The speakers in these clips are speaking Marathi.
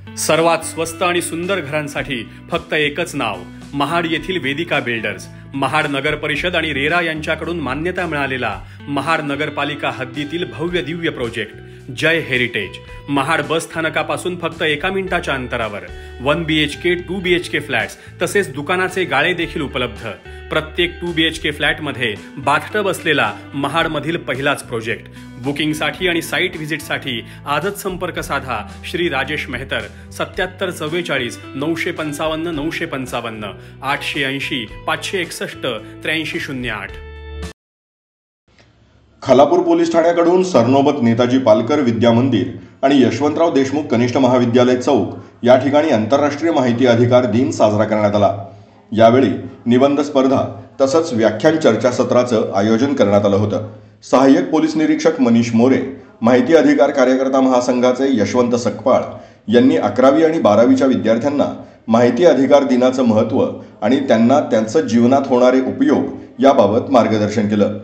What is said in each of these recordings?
सर्वात स्वस्त आणि सुंदर घरांसाठी फक्त एकच नाव, महाड येथील वेदिका बिल्डर्स। महाड नगर परिषद आणि रेरा यांच्याकडून मान्यता मिळालेला महाड नगरपालिका हद्दीतील भव्य दिव्य प्रोजेक्ट जय हेरिटेज। महाड बस स्थानकापासून फक्त 1 मिनिटाच्या अंतरावर 1 BHK 2 BHK फ्लॅट्स तसेच दुकानाचे गाळे देखील उपलब्ध। प्रत्येक 2 BHK फ्लॅटमध्ये बाथटब असलेला महाडमधील पहिलाच प्रोजेक्ट। बुकिंगसाठी आणि साइट व्हिजिटसाठी आजच संपर्क साधा श्री राजेश मेहतर 77 44 955 955 880 561 8308। खालापूर पोलीस ठाण्याकडून सरनोबत नेताजी पालकर विद्या मंदिर आणि यशवंतराव देशमुख कनिष्ठ महाविद्यालय चौक या ठिकाणी आंतरराष्ट्रीय माहिती अधिकार दिन साजरा करण्यात आला। यावेळी निबंध स्पर्धा तसंच व्याख्यान चर्चासत्राचं आयोजन करण्यात आलं होतं। सहाय्यक पोलीस निरीक्षक मनीष मोरे, माहिती अधिकार कार्यकर्ता महासंघाचे यशवंत सकपाळ यांनी 11वी आणि 12वीच्या विद्यार्थ्यांना माहिती अधिकार दिनाचं महत्त्व आणि त्यांना त्यांचं जीवनात होणारे उपयोग याबाबत मार्गदर्शन केलं।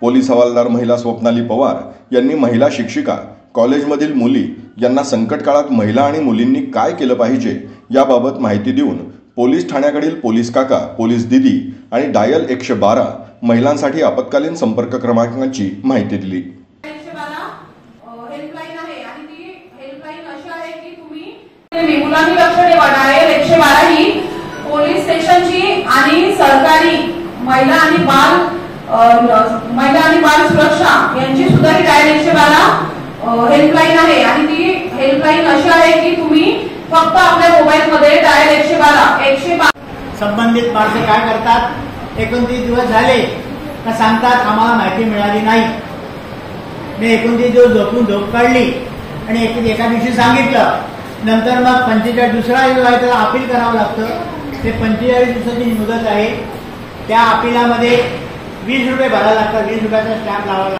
पोलीस हवालदार महिला स्वप्नाली पवार यांनी महिला शिक्षिका, कॉलेजमधील मुली यांना संकट काळात महिला आणि मुलींनी काय केलं पाहिजे याबाबत माहिती देऊन पोलीस ठाण्याकडील पोलीस काका, पोलीस दिदी आणि डायल 112 महिलांसाठी आपत्कालीन संपर्क क्रमांकाची माहिती दिली। मुलांनी लक्ष ठेवा, डायल 112 ही पोलीस स्टेशनची आणि सरकारी महिला आणि बाल सुरक्षा यांची सुद्धा ही डायल 112 हेल्पलाईन आहे आणि ती हेल्पलाईन अशी आहे की तुम्ही फक्त आपल्या मोबाईल मध्ये डायल 112 संबंधित माणसं काय करतात, 29 दिवस झाले का सांगतात आम्हाला माहिती मिळाली नाही। मी 29 दिवस झोप काढली आणि एका दिवशी सांगितलं, नंतर मग 45 दुसरा आहे त्याला अपील करावं लागतं। ते 45 दिवसाची मुदत आहे, त्या अपिलामध्ये 20 रुपये भरायला लागतात, 20 रुपयाचा स्टॅम्प लावावा लागतो।